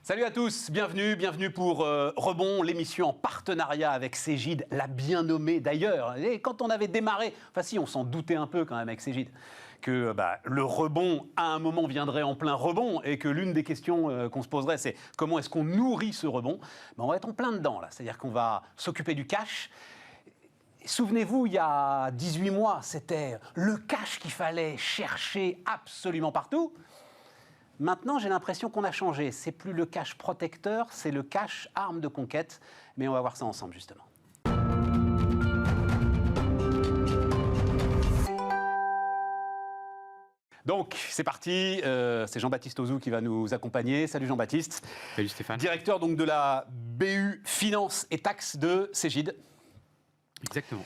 Salut à tous, bienvenue pour Rebond, l'émission en partenariat avec Cégide, la bien nommée d'ailleurs. Et quand on avait démarré, enfin si, on s'en doutait un peu quand même avec Cégide, que le rebond à un moment viendrait en plein rebond et que l'une des questions qu'on se poserait, c'est comment est-ce qu'on nourrit ce rebond. On va être en plein dedans là, c'est-à-dire qu'on va s'occuper du cash. Souvenez-vous, il y a 18 mois, c'était le cash qu'il fallait chercher absolument partout. Maintenant, j'ai l'impression qu'on a changé. C'est plus le cash protecteur, c'est le cash arme de conquête. Mais on va voir ça ensemble, justement. Donc, c'est parti. C'est Jean-Baptiste Auzou qui va nous accompagner. Salut Jean-Baptiste. Salut Stéphane. Directeur donc, de la BU Finance et Taxes de Cégide. Exactement.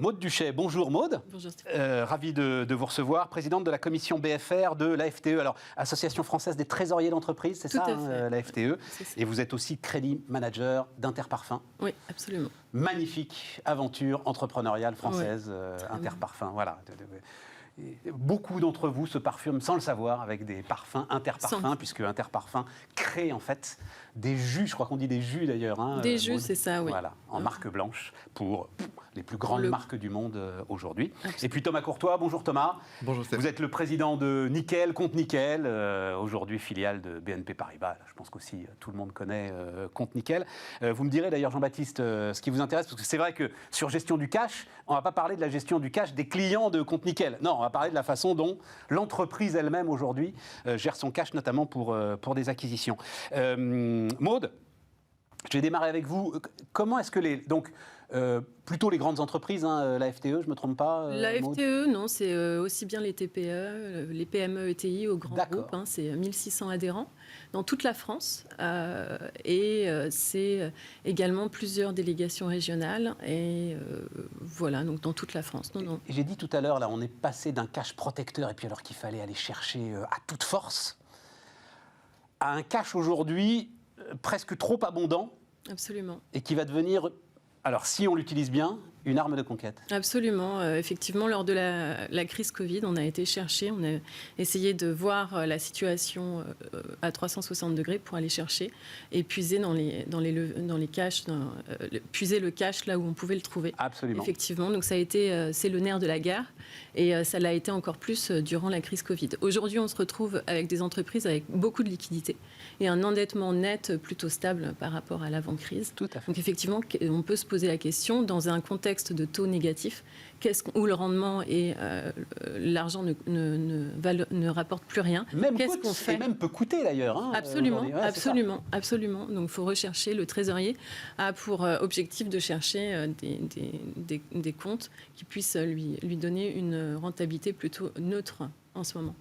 Maude Duchet, bonjour Maude. Bonjour Stéphane. Ravi de vous recevoir, présidente de la commission BFR de la FTE, alors Association française des trésoriers d'entreprise, c'est ça, la FTE. Et vous êtes aussi crédit manager d'Interparfum. Oui, absolument. Magnifique aventure entrepreneuriale française, Interparfum, voilà. Beaucoup d'entre vous se parfument sans le savoir avec des parfums Interparfum, puisque Interparfum crée en fait des jus, je crois qu'on dit des jus d'ailleurs. Hein, des jus, c'est ça, oui. Voilà, en marque blanche pour les plus grandes marques du monde aujourd'hui. Et puis Thomas Courtois, bonjour Thomas. Bonjour Stéphane. Vous êtes le président de Nickel, Compte Nickel, aujourd'hui filiale de BNP Paribas. Je pense qu'aussi tout le monde connaît Compte Nickel. Vous me direz d'ailleurs Jean-Baptiste ce qui vous intéresse, parce que c'est vrai que sur gestion du cash, on ne va pas parler de la gestion du cash des clients de Compte Nickel. Non, on va parler de la façon dont l'entreprise elle-même aujourd'hui gère son cash, notamment pour des acquisitions. Maude, je vais démarrer avec vous. Comment est-ce que plutôt les grandes entreprises, hein, la FTE, je ne me trompe pas La Maude? FTE, non, c'est aussi bien les TPE, les PME, ETI au grand groupe. Hein, c'est 1600 adhérents dans toute la France. C'est également plusieurs délégations régionales. Et voilà, donc dans toute la France. Non. J'ai dit tout à l'heure, là, on est passé d'un cash protecteur, et puis alors qu'il fallait aller chercher à toute force, à un cash aujourd'hui presque trop abondant. Absolument. Et qui va devenir, alors si on l'utilise bien, une arme de conquête. Absolument. Effectivement, lors de la crise Covid, on a été chercher, on a essayé de voir la situation à 360 degrés pour aller chercher et puiser dans les cash, puiser le cash là où on pouvait le trouver. Absolument. Effectivement. Donc ça a été, c'est le nerf de la guerre et ça l'a été encore plus durant la crise Covid. Aujourd'hui, on se retrouve avec des entreprises avec beaucoup de liquidités et un endettement net plutôt stable par rapport à l'avant-crise. Tout à fait. Donc effectivement, on peut se poser la question dans un contexte de taux négatifs, où le rendement et l'argent ne rapportent plus rien. Qu'est-ce qu'on fait ? Et même peut coûter d'ailleurs. Hein, absolument. Donc il faut rechercher, le trésorier a pour objectif de chercher des comptes qui puissent lui donner une rentabilité plutôt neutre en ce moment.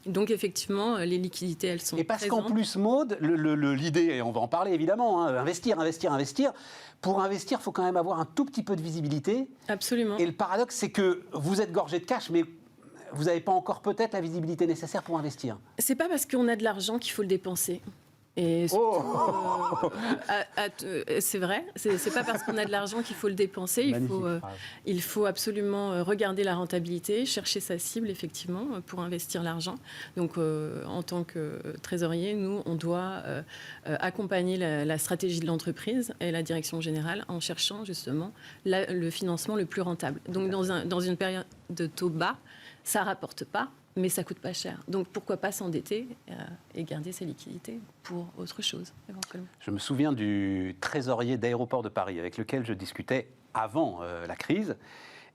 Donc effectivement, les liquidités, elles sont présentes. Et parce présentes. qu'en plus, Maude, l'idée, et on va en parler évidemment, hein, investir. Pour investir, il faut quand même avoir un tout petit peu de visibilité. Absolument. Et le paradoxe, c'est que vous êtes gorgé de cash, mais vous n'avez pas encore peut-être la visibilité nécessaire pour investir. C'est pas parce qu'on a de l'argent qu'il faut le dépenser. Et surtout, c'est vrai, c'est pas parce qu'on a de l'argent qu'il faut le dépenser. Il faut absolument regarder la rentabilité, chercher sa cible effectivement pour investir l'argent. Donc, en tant que trésorier, nous, on doit accompagner la stratégie de l'entreprise et la direction générale en cherchant justement le financement le plus rentable. Donc, dans une période de taux bas, ça rapporte pas. Mais ça ne coûte pas cher. Donc, pourquoi pas s'endetter et garder ses liquidités pour autre chose, éventuellement. Je me souviens du trésorier d'Aéroport de Paris avec lequel je discutais avant la crise.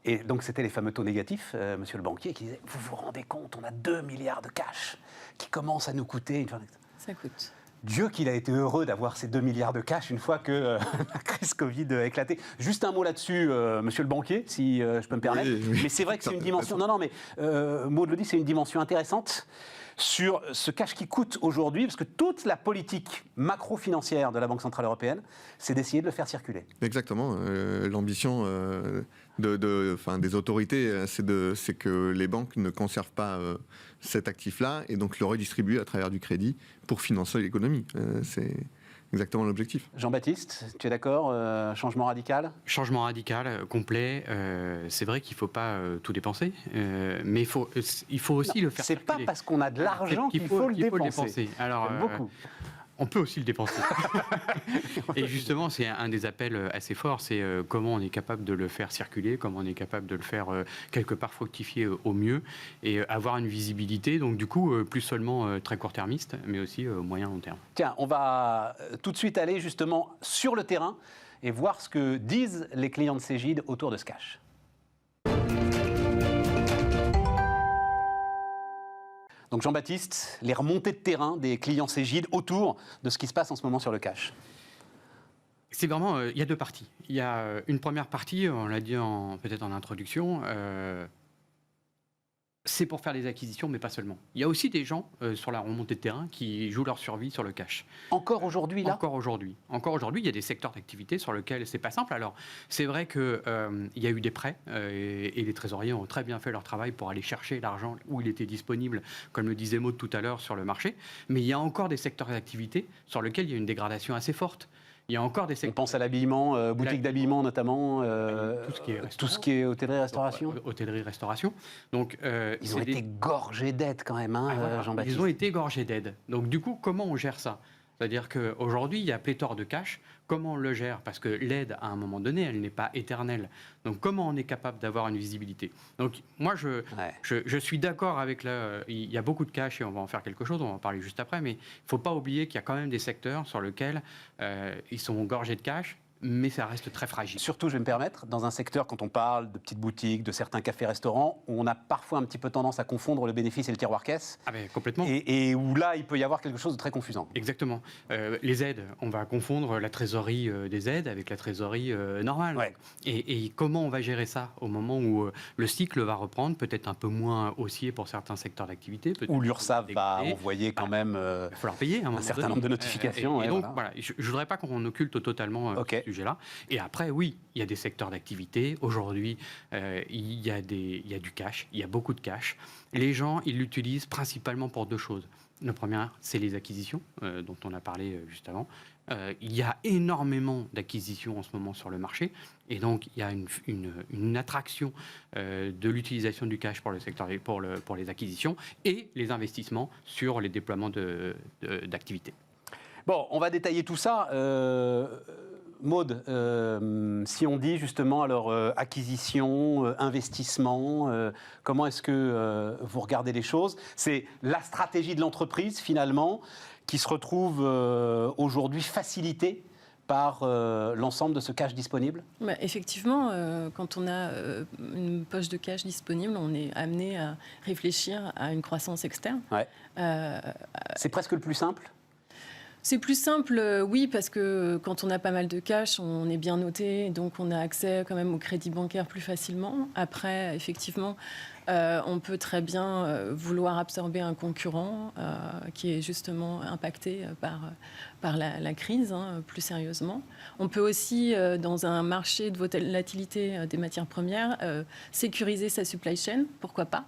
Et donc, c'était les fameux taux négatifs, monsieur le banquier, qui disait « Vous vous rendez compte, on a 2 milliards de cash qui commencent à nous coûter. » Ça coûte. Dieu qu'il a été heureux d'avoir ces 2 milliards de cash une fois que la crise Covid a éclaté. Juste un mot là-dessus, monsieur le banquier, si je peux me permettre. Oui. Mais c'est vrai que c'est une dimension... Non, mais Maude le dit, c'est une dimension intéressante sur ce cash qui coûte aujourd'hui, parce que toute la politique macro-financière de la Banque Centrale Européenne, c'est d'essayer de le faire circuler. Exactement. L'ambition des autorités, c'est que les banques ne conservent pas cet actif-là et donc le redistribuent à travers du crédit pour financer l'économie. C'est exactement l'objectif. Jean-Baptiste, tu es d'accord? Changement radical? Changement radical, complet. C'est vrai qu'il ne faut pas tout dépenser, mais il faut aussi le faire circuler. C'est pas parce qu'on a de l'argent qu'il faut le dépenser. Alors, beaucoup. On peut aussi le dépenser. Et justement, c'est un des appels assez forts, c'est comment on est capable de le faire circuler, comment on est capable de le faire quelque part fructifier au mieux et avoir une visibilité, donc du coup, plus seulement très court-termiste, mais aussi moyen-long terme. Tiens, on va tout de suite aller justement sur le terrain et voir ce que disent les clients de Cégide autour de ce cash. Donc Jean-Baptiste, les remontées de terrain des clients Cégide autour de ce qui se passe en ce moment sur le cash. C'est vraiment, il y a deux parties. Il y a une première partie, on l'a dit peut-être en introduction, c'est pour faire des acquisitions, mais pas seulement. Il y a aussi des gens sur la remontée de terrain qui jouent leur survie sur le cash. Encore aujourd'hui, là ? Encore aujourd'hui. Encore aujourd'hui, il y a des secteurs d'activité sur lesquels c'est pas simple. Alors, c'est vrai qu'il y a eu des prêts et les trésoriers ont très bien fait leur travail pour aller chercher l'argent où il était disponible, comme le disait Maud tout à l'heure, sur le marché. Mais il y a encore des secteurs d'activité sur lesquels il y a une dégradation assez forte. Il y a encore des secteurs. On pense à l'habillement, boutique d'habillement notamment, tout ce qui est hôtellerie-restauration. Hôtellerie-restauration. Donc, ils ont été gorgés d'aide quand même, hein, voilà, Jean-Baptiste. ils ont été gorgés d'aide. Donc du coup, comment on gère ça ? C'est-à-dire qu'aujourd'hui, il y a pléthore de cash. Comment on le gère ? Parce que l'aide, à un moment donné, elle n'est pas éternelle. Donc comment on est capable d'avoir une visibilité ? Donc moi, je suis d'accord avec il y a beaucoup de cash et on va en faire quelque chose, on va en parler juste après, mais il ne faut pas oublier qu'il y a quand même des secteurs sur lesquels ils sont gorgés de cash, mais ça reste très fragile. Surtout, je vais me permettre, dans un secteur, quand on parle de petites boutiques, de certains cafés-restaurants, où on a parfois un petit peu tendance à confondre le bénéfice et le tiroir-caisse. Ah ben, complètement. Et où là, il peut y avoir quelque chose de très confusant. Exactement. Les aides, on va confondre la trésorerie des aides avec la trésorerie normale. Ouais. Et comment on va gérer ça au moment où le cycle va reprendre, peut-être un peu moins haussier pour certains secteurs d'activité. Où l'URSSAF va envoyer quand même il va falloir payer un certain nombre de notifications. Et donc, voilà, je ne voudrais pas qu'on occulte totalement okay. ce sujet-là. Et après, oui, il y a des secteurs d'activité. Aujourd'hui, il y a du cash, il y a beaucoup de cash. Les gens, ils l'utilisent principalement pour deux choses. La première, c'est les acquisitions, dont on a parlé juste avant. Il y a énormément d'acquisitions en ce moment sur le marché. Et donc, il y a une attraction de l'utilisation du cash pour le secteur, pour les acquisitions et les investissements sur les déploiements d'activités. Bon, on va détailler tout ça. Maud, si on dit justement alors acquisition, investissement, comment est-ce que vous regardez les choses ? C'est la stratégie de l'entreprise finalement qui se retrouve aujourd'hui facilitée par l'ensemble de ce cash disponible ? Effectivement, quand on a une poche de cash disponible, on est amené à réfléchir à une croissance externe. Ouais. C'est presque le plus simple ? C'est plus simple, oui, parce que quand on a pas mal de cash, on est bien noté, donc on a accès quand même au crédit bancaire plus facilement. Après, effectivement, on peut très bien vouloir absorber un concurrent qui est justement impacté par la crise, plus sérieusement. On peut aussi, dans un marché de volatilité des matières premières, sécuriser sa supply chain, pourquoi pas ?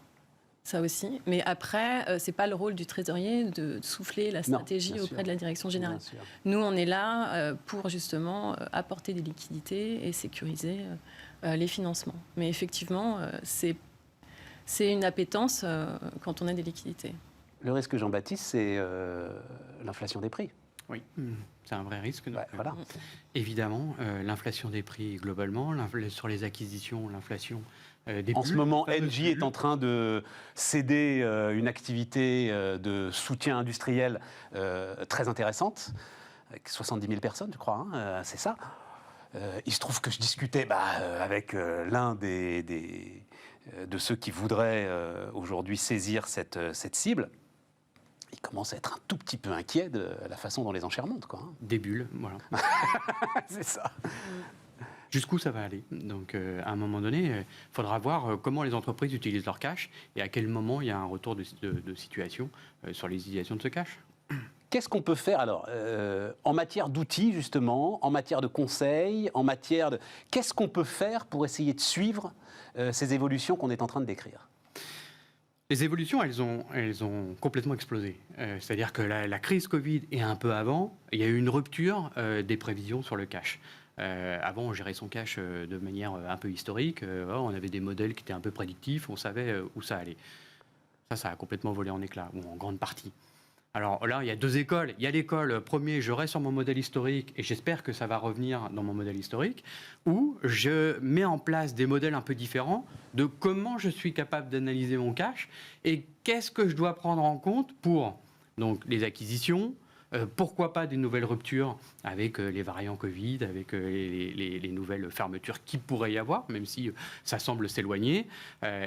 Ça aussi. Mais après, ce n'est pas le rôle du trésorier de souffler la stratégie auprès de la direction générale. Nous, on est là pour justement apporter des liquidités et sécuriser les financements. Mais effectivement, c'est une appétence quand on a des liquidités. Le risque, Jean-Baptiste, c'est l'inflation des prix. Oui, c'est un vrai risque. Donc, voilà. Évidemment, l'inflation des prix globalement, sur les acquisitions, l'inflation des en ce moment, Engie est en train de céder une activité de soutien industriel très intéressante, avec 70 000 personnes, je crois, c'est ça. Il se trouve que je discutais avec l'un de ceux qui voudraient aujourd'hui saisir cette cible. Il commence à être un tout petit peu inquiet de la façon dont les enchères montent, quoi. Des bulles, voilà. C'est ça. Jusqu'où ça va aller ? Donc, à un moment donné, il faudra voir comment les entreprises utilisent leur cash et à quel moment il y a un retour de situation sur l'utilisation de ce cash. Qu'est-ce qu'on peut faire alors en matière d'outils, justement, en matière de conseils, en matière de... Qu'est-ce qu'on peut faire pour essayer de suivre ces évolutions qu'on est en train de décrire ? Les évolutions, elles ont complètement explosé. C'est-à-dire que la crise Covid et un peu avant, il y a eu une rupture des prévisions sur le cash. Avant, on gérait son cash de manière un peu historique. On avait des modèles qui étaient un peu prédictifs, on savait où ça allait. Ça a complètement volé en éclats, ou en grande partie. Alors là, il y a deux écoles. Il y a l'école, premier, je reste sur mon modèle historique et j'espère que ça va revenir dans mon modèle historique, ou je mets en place des modèles un peu différents de comment je suis capable d'analyser mon cash et qu'est-ce que je dois prendre en compte pour donc, les acquisitions, pourquoi pas des nouvelles ruptures avec les variants Covid, avec les nouvelles fermetures qu'il pourrait y avoir, même si ça semble s'éloigner.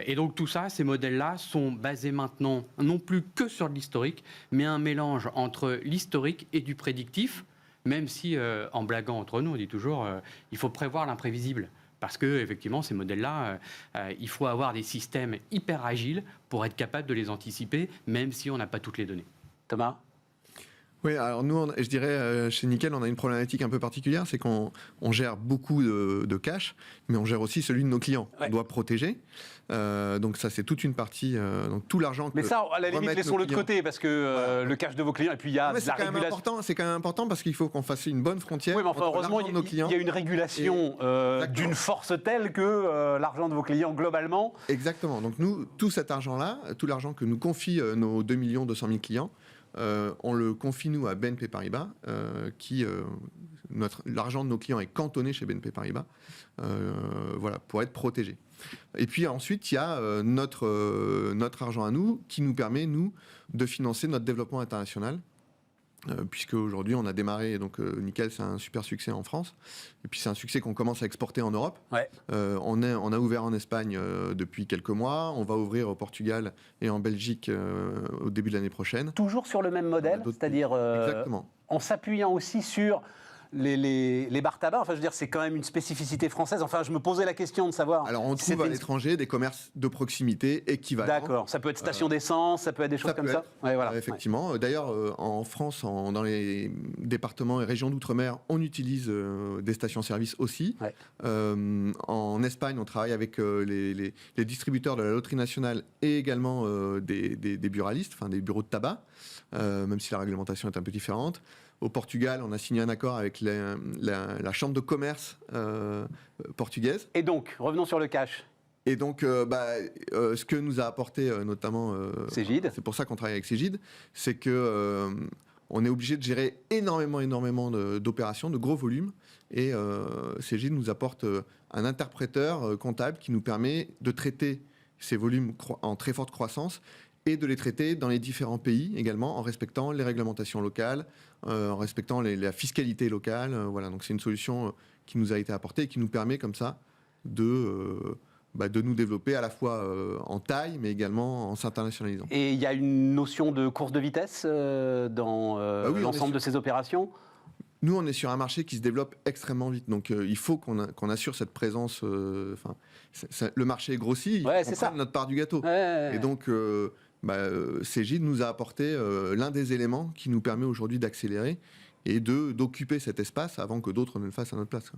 Et donc tout ça, ces modèles-là sont basés maintenant non plus que sur de l'historique, mais un mélange entre l'historique et du prédictif, même si, en blaguant entre nous, on dit toujours il faut prévoir l'imprévisible. Parce que effectivement, ces modèles-là, il faut avoir des systèmes hyper agiles pour être capable de les anticiper, même si on n'a pas toutes les données. Thomas ? Oui, alors nous, je dirais, chez Nickel, on a une problématique un peu particulière, c'est qu'on gère beaucoup de cash, mais on gère aussi celui de nos clients. Ouais. On doit protéger. Donc ça, c'est toute une partie, donc tout l'argent que Mais ça, à la limite, remettent laissons-le nos de clients. côté, parce que le cash de vos clients, et puis il y a Mais de la régulation. c'est quand même important parce qu'il faut qu'on fasse une bonne frontière Oui, mais enfin, entre heureusement, l'argent de nos clients. il y a une régulation d'une force telle que l'argent de vos clients, globalement... Exactement. Donc nous, tout cet argent-là, tout l'argent que nous confient nos 2 200 000 clients, on le confie, nous, à BNP Paribas, l'argent de nos clients est cantonné chez BNP Paribas, voilà, pour être protégé. Et puis ensuite, il y a notre argent à nous, qui nous permet, nous, de financer notre développement international, puisque aujourd'hui on a démarré, donc Nickel, c'est un super succès en France, et puis c'est un succès qu'on commence à exporter en Europe. Ouais. On a ouvert en Espagne depuis quelques mois, on va ouvrir au Portugal et en Belgique au début de l'année prochaine. Toujours sur le même modèle, c'est-à-dire Exactement. en s'appuyant aussi sur les bars tabac. Enfin, je veux dire, c'est quand même une spécificité française. Enfin, je me posais la question de savoir... Alors on si trouve à c'était l'étranger des commerces de proximité équivalents. D'accord, ça peut être station d'essence, ça peut être des choses comme ça. Ouais, voilà. Effectivement. D'ailleurs, en France, dans les départements et régions d'outre-mer, on utilise des stations-service aussi. Ouais. En Espagne, on travaille avec les distributeurs de la loterie nationale et également des buralistes, enfin des bureaux de tabac, même si la réglementation est un peu différente. Au Portugal, on a signé un accord avec la chambre de commerce portugaise. Et donc, revenons sur le cash. Et donc, ce que nous a apporté notamment... Cégide. C'est pour ça qu'on travaille avec Cégide, c'est que on est obligé de gérer énormément d'opérations, de gros volumes. Et Cégide nous apporte un interpréteur comptable qui nous permet de traiter ces volumes en très forte croissance et de les traiter dans les différents pays également, en respectant les réglementations locales, en respectant la fiscalité locale. Voilà, donc c'est une solution qui nous a été apportée et qui nous permet comme ça de nous développer à la fois en taille, mais également en s'internationalisant. Et il y a une notion de course de vitesse dans oui, l'ensemble de ces opérations ? Nous, on est sur un marché qui se développe extrêmement vite. Donc, il faut qu'on assure cette présence. Le marché est grossi, il faut qu'on prenne notre part du gâteau. Ouais. Et donc, Cégide nous a apporté l'un des éléments qui nous permet aujourd'hui d'accélérer et d'occuper cet espace avant que d'autres ne le fassent à notre place.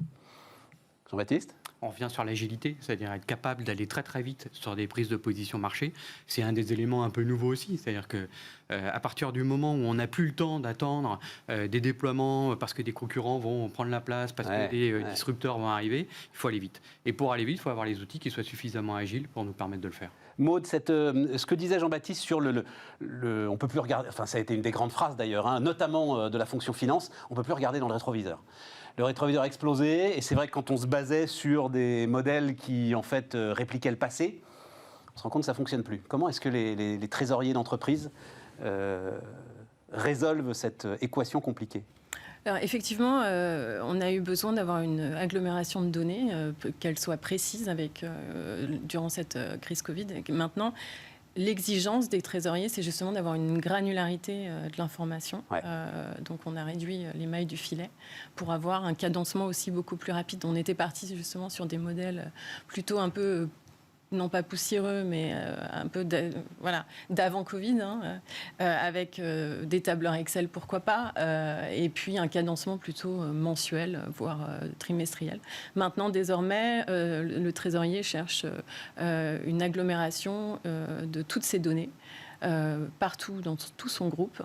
Jean-Baptiste ? On revient sur l'agilité, c'est-à-dire être capable d'aller très très vite sur des prises de position marché. C'est un des éléments un peu nouveaux aussi, c'est-à-dire que à partir du moment où on n'a plus le temps d'attendre des déploiements parce que des concurrents vont prendre la place, parce que des disrupteurs vont arriver, il faut aller vite. Et pour aller vite, il faut avoir les outils qui soient suffisamment agiles pour nous permettre de le faire. Maud, ce que disait Jean-Baptiste sur on peut plus regarder, enfin ça a été une des grandes phrases d'ailleurs, notamment de la fonction finance, on peut plus regarder dans le rétroviseur. Le rétroviseur a explosé, et c'est vrai que quand on se basait sur des modèles qui, en fait, répliquaient le passé, on se rend compte que ça ne fonctionne plus. Comment est-ce que les trésoriers d'entreprise résolvent cette équation compliquée ? Alors, effectivement, on a eu besoin d'avoir une agglomération de données, qu'elle soit précise durant cette crise Covid. Et maintenant, l'exigence des trésoriers, c'est justement d'avoir une granularité de l'information. Ouais. Donc, on a réduit les mailles du filet pour avoir un cadencement aussi beaucoup plus rapide. On était parti justement sur des modèles plutôt un peu, non pas poussiéreux, mais un peu d'avant Covid, avec des tableurs Excel, pourquoi pas, et puis un cadencement plutôt mensuel, voire trimestriel. Maintenant, désormais, le trésorier cherche une agglomération de toutes ces données, partout dans tout son groupe,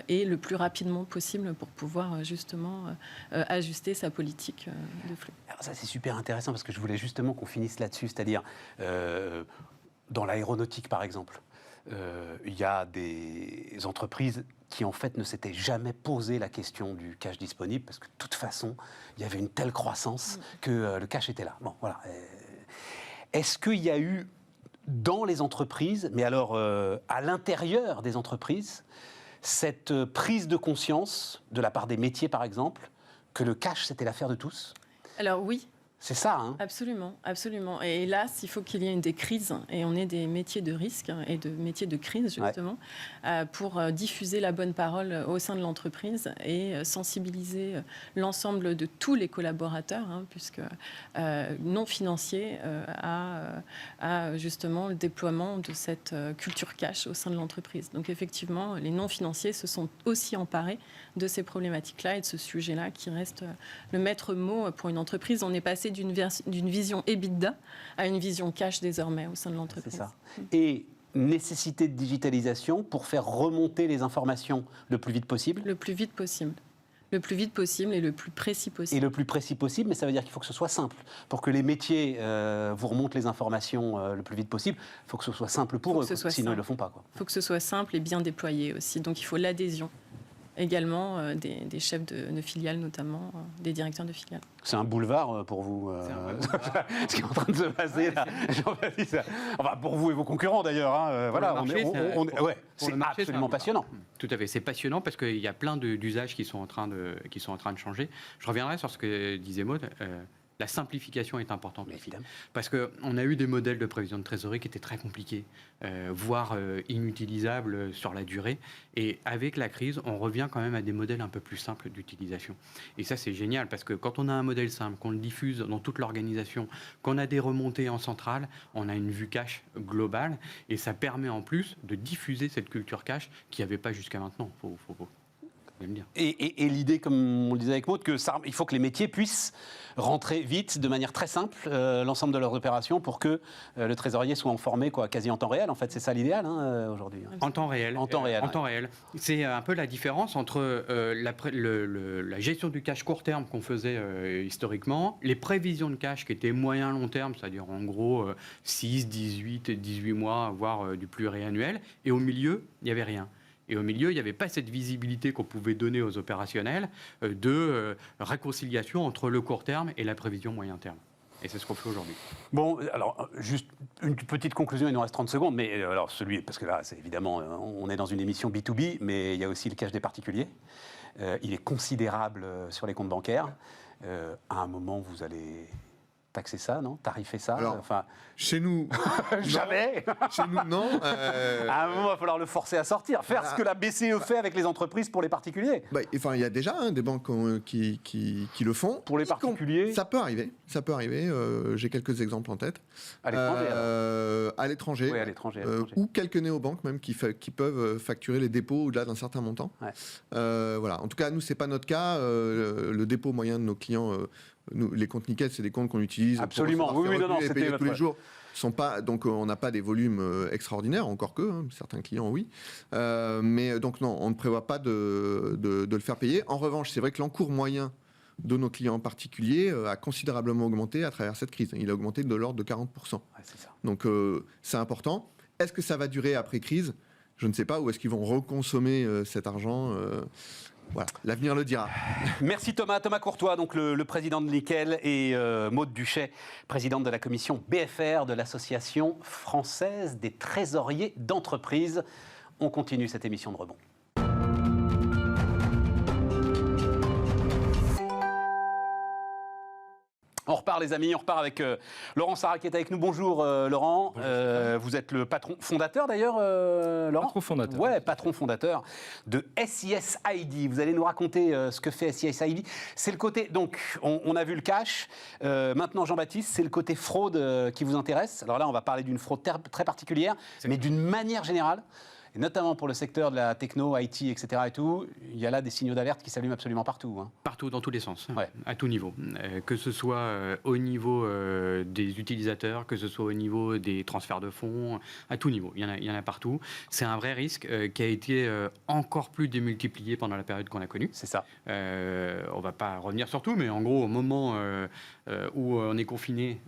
et le plus rapidement possible pour pouvoir justement ajuster sa politique de flux. Alors ça, c'est super intéressant parce que je voulais justement qu'on finisse là-dessus, c'est-à-dire dans l'aéronautique par exemple. il y a des entreprises qui en fait ne s'étaient jamais posé la question du cash disponible parce que de toute façon, il y avait une telle croissance que le cash était là. Bon, voilà. Est-ce qu'il y a eu dans les entreprises, mais alors à l'intérieur des entreprises, cette prise de conscience de la part des métiers par exemple, que le cash c'était l'affaire de tous? Alors oui. C'est ça, hein? Absolument, absolument. Et hélas, il faut qu'il y ait des crises, et on est des métiers de risque et de métiers de crise, justement, pour diffuser la bonne parole au sein de l'entreprise et sensibiliser l'ensemble de tous les collaborateurs, puisque non financiers, à justement le déploiement de cette culture cash au sein de l'entreprise. Donc effectivement, les non financiers se sont aussi emparés de ces problématiques-là et de ce sujet-là qui reste le maître mot pour une entreprise. On est passé d'une vision EBITDA à une vision cash désormais au sein de l'entreprise. C'est ça. Et nécessité de digitalisation pour faire remonter les informations le plus vite possible? Le plus vite possible. Le plus vite possible et le plus précis possible. Et le plus précis possible, mais ça veut dire qu'il faut que ce soit simple. Pour que les métiers vous remontent les informations le plus vite possible, il faut que ce soit simple pour eux, sinon ils ne le font pas. Il faut que ce soit simple et bien déployé aussi. Donc il faut l'adhésion également des chefs de filiales, notamment des directeurs de filiales. C'est un boulevard pour vous, ce qui est en train de se passer là. Enfin, pour vous et vos concurrents d'ailleurs. Voilà, c'est absolument passionnant. Tout à fait, c'est passionnant parce qu'il y a plein d'usages qui sont en train de changer. Je reviendrai sur ce que disait Maud. La simplification est importante, évidemment, parce qu'on a eu des modèles de prévision de trésorerie qui étaient très compliqués, voire inutilisables sur la durée. Et avec la crise, on revient quand même à des modèles un peu plus simples d'utilisation. Et ça, c'est génial, parce que quand on a un modèle simple, qu'on le diffuse dans toute l'organisation, qu'on a des remontées en centrale, on a une vue cash globale, et ça permet en plus de diffuser cette culture cash qu'il n'y avait pas jusqu'à maintenant. Et l'idée, comme on le disait avec Maud, il faut que les métiers puissent rentrer vite, de manière très simple, l'ensemble de leurs opérations pour que le trésorier soit informé quasi en temps réel. En fait, c'est ça l'idéal aujourd'hui. En temps réel. En temps réel. En temps réel. C'est un peu la différence entre la gestion du cash court terme qu'on faisait historiquement, les prévisions de cash qui étaient moyen-long terme, c'est-à-dire en gros 6, 18, 18 mois, voire du pluriannuel, et au milieu, il n'y avait rien. Et au milieu, il n'y avait pas cette visibilité qu'on pouvait donner aux opérationnels de réconciliation entre le court terme et la prévision moyen terme. Et c'est ce qu'on fait aujourd'hui. Bon, alors, juste une petite conclusion, il nous reste 30 secondes, mais alors parce que là, c'est évidemment, on est dans une émission B2B, mais il y a aussi le cash des particuliers. Il est considérable sur les comptes bancaires. À un moment, vous allez taxer ça, non? Tarifer ça? Alors, chez nous... Jamais. Chez nous, non. À un moment, il va falloir le forcer à sortir. Faire ce que la BCE fait avec les entreprises pour les particuliers. Il y a déjà des banques qui le font. Pour les particuliers? Ça peut arriver. J'ai quelques exemples en tête. À l'étranger? À l'étranger. Oui, à l'étranger. Ou quelques néobanques même qui peuvent facturer les dépôts au-delà d'un certain montant. Ouais. Voilà. En tout cas, nous, c'est pas notre cas. Le dépôt moyen de nos clients... les comptes nickel, c'est des comptes qu'on utilise. Absolument, c'était tous les jours. Donc on n'a pas des volumes extraordinaires, encore que, certains clients, oui. Mais donc non, on ne prévoit pas de le faire payer. En revanche, c'est vrai que l'encours moyen de nos clients particuliers a considérablement augmenté à travers cette crise. Il a augmenté de l'ordre de 40%. Ouais, c'est ça. Donc c'est important. Est-ce que ça va durer après crise? Je ne sais pas. Ou est-ce qu'ils vont reconsommer cet argent Voilà, l'avenir le dira. Merci Thomas Courtois, donc le président de Nickel, et Maud Duchet, présidente de la commission BFR de l'Association française des trésoriers d'entreprise. On continue cette émission de Rebond. On repart les amis, on repart avec Laurent Sarrat qui est avec nous. Bonjour Laurent, bonjour, vous êtes le patron fondateur d'ailleurs Laurent? Patron fondateur. Ouais, patron fondateur de SIS ID. Vous allez nous raconter ce que fait SIS ID. C'est le côté, donc on a vu le cash, maintenant Jean-Baptiste, c'est le côté fraude qui vous intéresse. Alors là on va parler d'une fraude très particulière, mais d'une manière générale. et notamment pour le secteur de la techno, IT, etc. et tout, il y a là des signaux d'alerte qui s'allument absolument partout. Hein. Partout, dans tous les sens, Ouais. à tout niveau. Que ce soit au niveau des utilisateurs, que ce soit au niveau des transferts de fonds, à tout niveau. Il y en a partout. C'est un vrai risque qui a été encore plus démultiplié pendant la période qu'on a connue. C'est ça. On ne va pas revenir sur tout, mais en gros, au moment où on est confiné,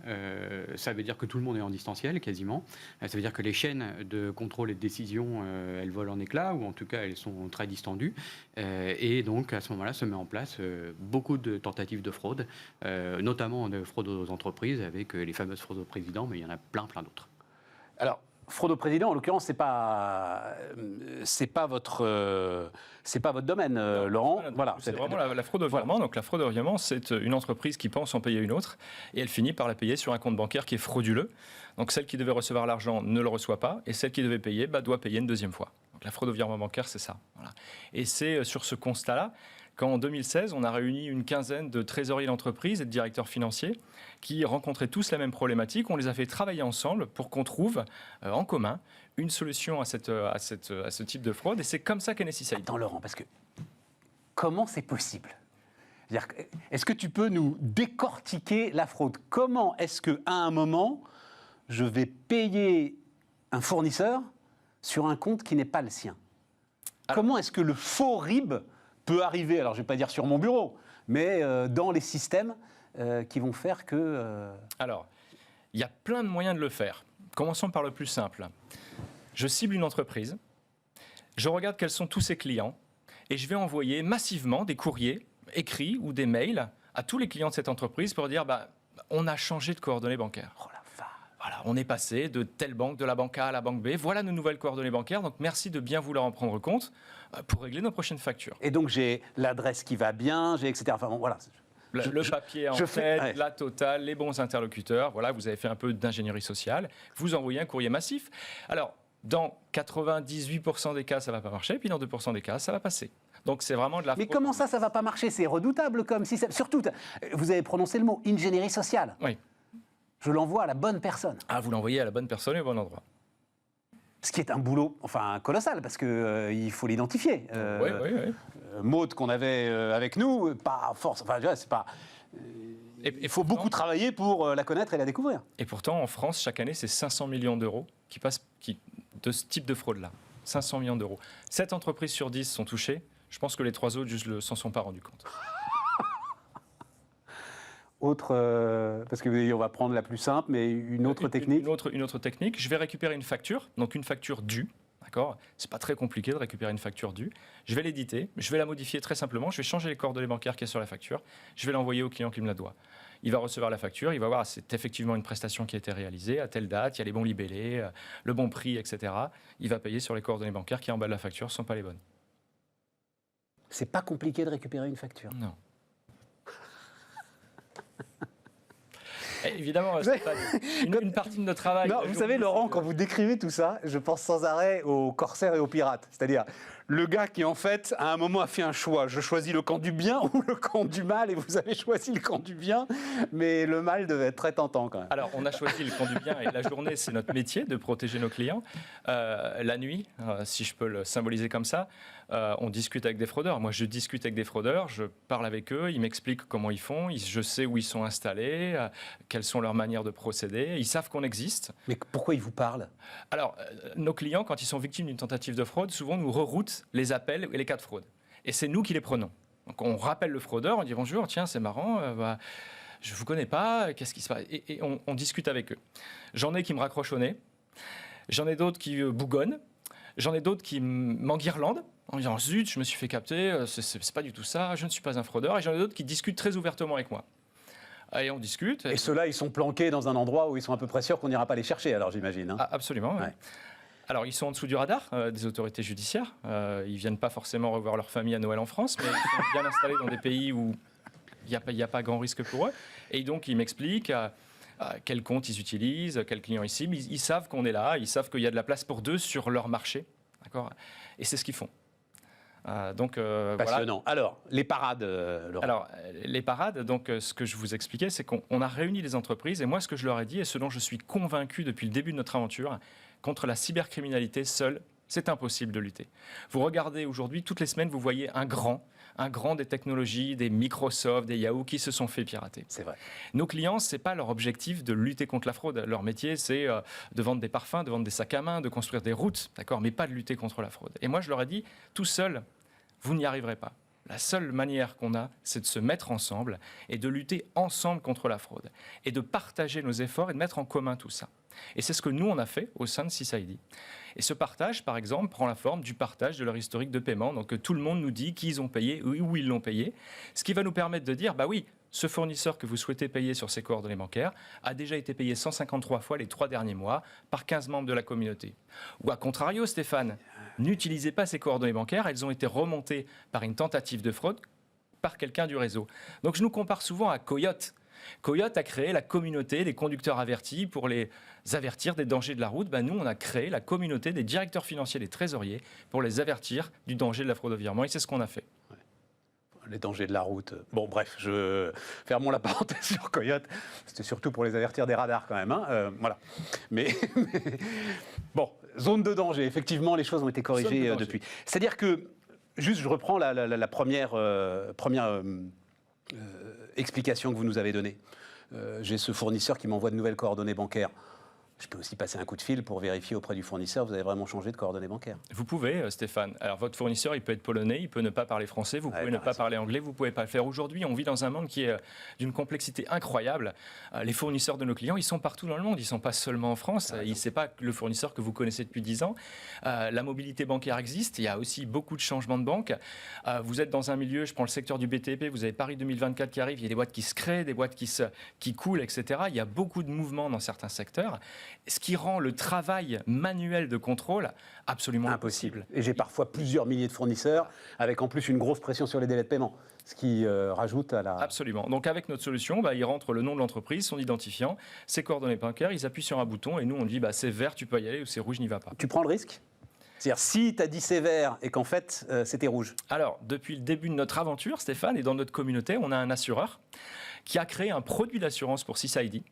ça veut dire que tout le monde est en distanciel, quasiment. Ça veut dire que les chaînes de contrôle et de décision, elles volent en éclats, ou en tout cas, elles sont très distendues. Et donc, à ce moment-là, se met en place beaucoup de tentatives de fraude, notamment de fraude aux entreprises, avec les fameuses fraudes au président, mais il y en a plein d'autres. Alors, fraude au président, en l'occurrence, c'est pas votre domaine, Laurent. Voilà. C'est vraiment la fraude au virement. Donc la fraude au virement, c'est une entreprise qui pense en payer une autre et elle finit par la payer sur un compte bancaire qui est frauduleux. Donc celle qui devait recevoir l'argent ne le reçoit pas et celle qui devait payer doit payer une deuxième fois. Donc la fraude au virement bancaire, c'est ça. Voilà. Et c'est sur ce constat-là qu'en 2016, on a réuni une quinzaine de trésoriers d'entreprise et de directeurs financiers qui rencontraient tous la même problématique. On les a fait travailler ensemble pour qu'on trouve en commun une solution à ce type de fraude. Et c'est comme ça qu'est né Seaside. Attends, Laurent, parce que comment c'est possible ? Est-ce que tu peux nous décortiquer la fraude ? Comment est-ce qu'à un moment, je vais payer un fournisseur sur un compte qui n'est pas le sien ? Comment est-ce que le faux RIB peut arriver, alors je ne vais pas dire sur mon bureau, mais dans les systèmes qui vont faire que... Alors, il y a plein de moyens de le faire. Commençons par le plus simple. Je cible une entreprise, je regarde quels sont tous ses clients, et je vais envoyer massivement des courriers écrits ou des mails à tous les clients de cette entreprise pour dire on a changé de coordonnées bancaires. Oh la vache. Voilà, on est passé de telle banque, de la banque A à la banque B. Voilà nos nouvelles coordonnées bancaires. Donc merci de bien vouloir en prendre compte pour régler nos prochaines factures. Et donc j'ai l'adresse qui va bien, j'ai etc. Enfin bon, voilà. Le papier en tête, la totale, les bons interlocuteurs. Voilà, vous avez fait un peu d'ingénierie sociale. Vous envoyez un courrier massif. Alors, dans 98% des cas, ça ne va pas marcher. Puis dans 2% des cas, ça va passer. Donc c'est vraiment de la fraude. Mais comment ça ne va pas marcher ? C'est redoutable comme système. Surtout, vous avez prononcé le mot ingénierie sociale. Oui. Je l'envoie à la bonne personne. Ah, vous l'envoyez à la bonne personne et au bon endroit. Ce qui est un boulot, colossal, parce que il faut l'identifier. Oui. Maud qu'on avait avec nous, pas force. Enfin, c'est pas. Il faut beaucoup travailler pour la connaître et la découvrir. Et pourtant, en France, chaque année, c'est 500 millions d'euros qui passent de ce type de fraude-là. 500 millions d'euros. 7 entreprises sur 10 sont touchées. Je pense que les 3 autres juste s'en sont pas rendus compte. Parce qu'on va prendre la plus simple, mais une autre technique. Une autre technique. Je vais récupérer une facture, donc une facture due. D'accord ? C'est pas très compliqué de récupérer une facture due. Je vais l'éditer, je vais la modifier très simplement. Je vais changer les coordonnées bancaires qui est sur la facture. Je vais l'envoyer au client qui me la doit. Il va recevoir la facture, il va voir c'est effectivement une prestation qui a été réalisée à telle date, il y a les bons libellés, le bon prix, etc. Il va payer sur les coordonnées bancaires qui en bas de la facture ne sont pas les bonnes. C'est pas compliqué de récupérer une facture. Non. Évidemment, c'est pas une partie de notre travail. Non, vous savez, Laurent, quand vous décrivez tout ça, je pense sans arrêt aux corsaires et aux pirates. C'est-à-dire le gars qui, en fait, à un moment a fait un choix. Je choisis le camp du bien ou le camp du mal, et vous avez choisi le camp du bien, mais le mal devait être très tentant quand même. Alors, on a choisi le camp du bien, et la journée, c'est notre métier de protéger nos clients. La nuit, si je peux le symboliser comme ça, on discute avec des fraudeurs. Moi, je discute avec des fraudeurs, je parle avec eux, ils m'expliquent comment ils font, je sais où ils sont installés, quelles sont leurs manières de procéder, ils savent qu'on existe. Mais pourquoi ils vous parlent ? Alors, nos clients, quand ils sont victimes d'une tentative de fraude, souvent nous reroutent les appels et les cas de fraude. Et c'est nous qui les prenons. Donc, on rappelle le fraudeur, on dit bonjour, tiens, c'est marrant, je ne vous connais pas, qu'est-ce qui se passe ? Et on discute avec eux. J'en ai qui me raccrochent au nez, j'en ai d'autres qui bougonnent, j'en ai d'autres qui m'enguirlandent en disant zut, je me suis fait capter, c'est pas du tout ça, je ne suis pas un fraudeur. Et j'en ai d'autres qui discutent très ouvertement avec moi. Et on discute. Et ceux-là, ils sont planqués dans un endroit où ils sont à peu près sûrs qu'on n'ira pas les chercher, alors j'imagine. Hein. Ah, absolument. Ouais. Oui. Alors, ils sont en dessous du radar des autorités judiciaires. Ils ne viennent pas forcément revoir leur famille à Noël en France, mais ils sont bien installés dans des pays où il n'y a pas grand risque pour eux. Et donc, ils m'expliquent quel compte ils utilisent, quel client ils ciblent. Ils savent qu'on est là, ils savent qu'il y a de la place pour deux sur leur marché. D'accord ? Et c'est ce qu'ils font. Passionnant. Voilà. Alors, les parades, Laurent. Alors, les parades, donc, ce que je vous expliquais, c'est qu'on a réuni les entreprises. Et moi, ce que je leur ai dit, et ce dont je suis convaincu depuis le début de notre aventure, contre la cybercriminalité, seul c'est impossible de lutter. Vous regardez aujourd'hui, toutes les semaines, vous voyez un grand des technologies, des Microsoft, des Yahoo qui se sont fait pirater. C'est vrai. Nos clients, ce n'est pas leur objectif de lutter contre la fraude. Leur métier, c'est de vendre des parfums, de vendre des sacs à main, de construire des routes, d'accord, mais pas de lutter contre la fraude. Et moi, je leur ai dit, tout seul, vous n'y arriverez pas. La seule manière qu'on a, c'est de se mettre ensemble et de lutter ensemble contre la fraude et de partager nos efforts et de mettre en commun tout ça. Et c'est ce que nous, on a fait au sein de CISID. Et ce partage, par exemple, prend la forme du partage de leur historique de paiement. Donc tout le monde nous dit qui ils ont payé, où ils l'ont payé, ce qui va nous permettre de dire, bah oui, ce fournisseur que vous souhaitez payer sur ses coordonnées bancaires a déjà été payé 153 fois les 3 derniers mois par 15 membres de la communauté. Ou à contrario, Stéphane, n'utilisez pas ces coordonnées bancaires, elles ont été remontées par une tentative de fraude par quelqu'un du réseau. Donc je nous compare souvent à Coyote. Coyote a créé la communauté des conducteurs avertis pour les avertir des dangers de la route. Nous, on a créé la communauté des directeurs financiers, des trésoriers, pour les avertir du danger de la fraude au virement. Et c'est ce qu'on a fait. Les dangers de la route. Bon, bref, fermons la parenthèse sur Coyote. C'était surtout pour les avertir des radars quand même. Voilà. Mais bon, zone de danger. Effectivement, les choses ont été corrigées depuis. C'est-à-dire que, juste, je reprends la première explication que vous nous avez donnée. J'ai ce fournisseur qui m'envoie de nouvelles coordonnées bancaires. Je peux aussi passer un coup de fil pour vérifier auprès du fournisseur, vous avez vraiment changé de coordonnées bancaires. Vous pouvez, Stéphane. Alors, votre fournisseur, il peut être polonais, il peut ne pas parler français, vous pouvez ne pas parler anglais, vous ne pouvez pas le faire. Aujourd'hui, on vit dans un monde qui est d'une complexité incroyable. Les fournisseurs de nos clients, ils sont partout dans le monde, ils ne sont pas seulement en France. Ce n'est pas le fournisseur que vous connaissez depuis 10 ans. La mobilité bancaire existe, il y a aussi beaucoup de changements de banque. Vous êtes dans un milieu, je prends le secteur du BTP, vous avez Paris 2024 qui arrive, il y a des boîtes qui se créent, des boîtes qui coulent, etc. Il y a beaucoup de mouvements dans certains secteurs. Ce qui rend le travail manuel de contrôle absolument impossible. Et j'ai parfois plusieurs milliers de fournisseurs, avec en plus une grosse pression sur les délais de paiement, ce qui rajoute à la... Absolument. Donc avec notre solution, il rentre le nom de l'entreprise, son identifiant, ses coordonnées bancaires, ils appuient sur un bouton et nous on dit c'est vert, tu peux y aller, ou c'est rouge, n'y va pas. Tu prends le risque ? C'est-à-dire, si tu as dit c'est vert et qu'en fait, c'était rouge. Alors, depuis le début de notre aventure, Stéphane, et dans notre communauté, on a un assureur qui a créé un produit d'assurance pour CISID.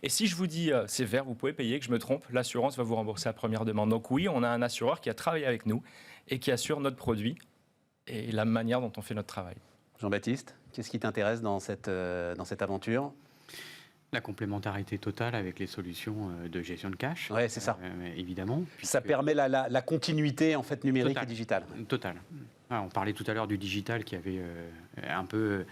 Et si je vous dis c'est vert, vous pouvez payer, que je me trompe, l'assurance va vous rembourser la première demande. Donc oui, on a un assureur qui a travaillé avec nous et qui assure notre produit et la manière dont on fait notre travail. Jean-Baptiste, qu'est-ce qui t'intéresse dans cette aventure ? La complémentarité totale avec les solutions de gestion de cash. Oui, c'est ça. Évidemment. Ça permet la continuité en fait, numérique et digitale. Totale. On parlait tout à l'heure du digital qui avait un peu...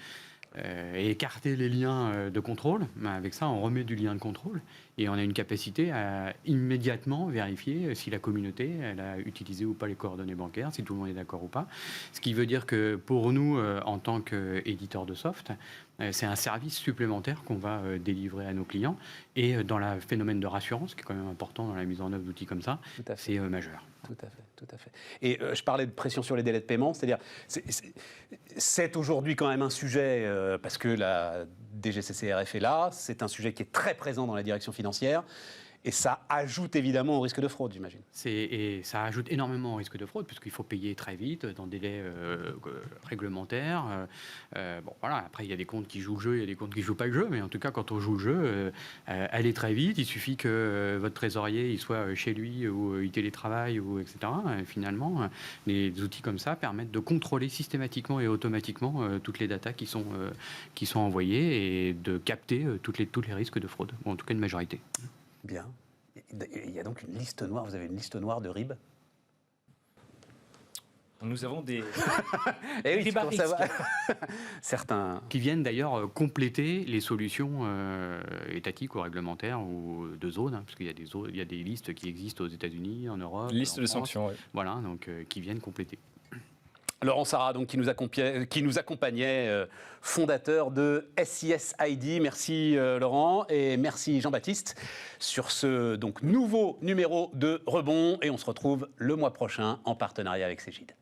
écarter les liens de contrôle. Avec ça, on remet du lien de contrôle et on a une capacité à immédiatement vérifier si la communauté elle a utilisé ou pas les coordonnées bancaires, si tout le monde est d'accord ou pas. Ce qui veut dire que pour nous, en tant qu'éditeur de soft, c'est un service supplémentaire qu'on va délivrer à nos clients. Et dans le phénomène de rassurance, qui est quand même important dans la mise en œuvre d'outils comme ça, c'est majeur. Tout à fait, tout à fait. Et je parlais de pression sur les délais de paiement, c'est-à-dire c'est aujourd'hui quand même un sujet, parce que la DGCCRF est là, c'est un sujet qui est très présent dans la direction financière, et ça ajoute évidemment au risque de fraude, j'imagine. Et ça ajoute énormément au risque de fraude, puisqu'il faut payer très vite, dans des délais réglementaires. Après, il y a des comptes qui jouent le jeu, il y a des comptes qui ne jouent pas le jeu, mais en tout cas, quand on joue le jeu, allez très vite. Il suffit que votre trésorier il soit chez lui, ou il télétravaille, ou etc. Finalement, les outils comme ça permettent de contrôler systématiquement et automatiquement toutes les datas qui sont envoyées et de capter tous les risques de fraude, ou en tout cas une majorité. Bien. Il y a donc une liste noire. Vous avez une liste noire de RIB ? Nous avons des RIB à risque. Certains... Qui viennent d'ailleurs compléter les solutions étatiques ou réglementaires ou de zones, parce qu'il y a des listes qui existent aux États-Unis, en Europe. Liste de sanctions, oui. Voilà, donc qui viennent compléter. Laurent Sarrat, donc, qui nous accompagnait, fondateur de SISID. Merci Laurent et merci Jean-Baptiste sur ce nouveau numéro de Rebond. Et on se retrouve le mois prochain en partenariat avec Cégide.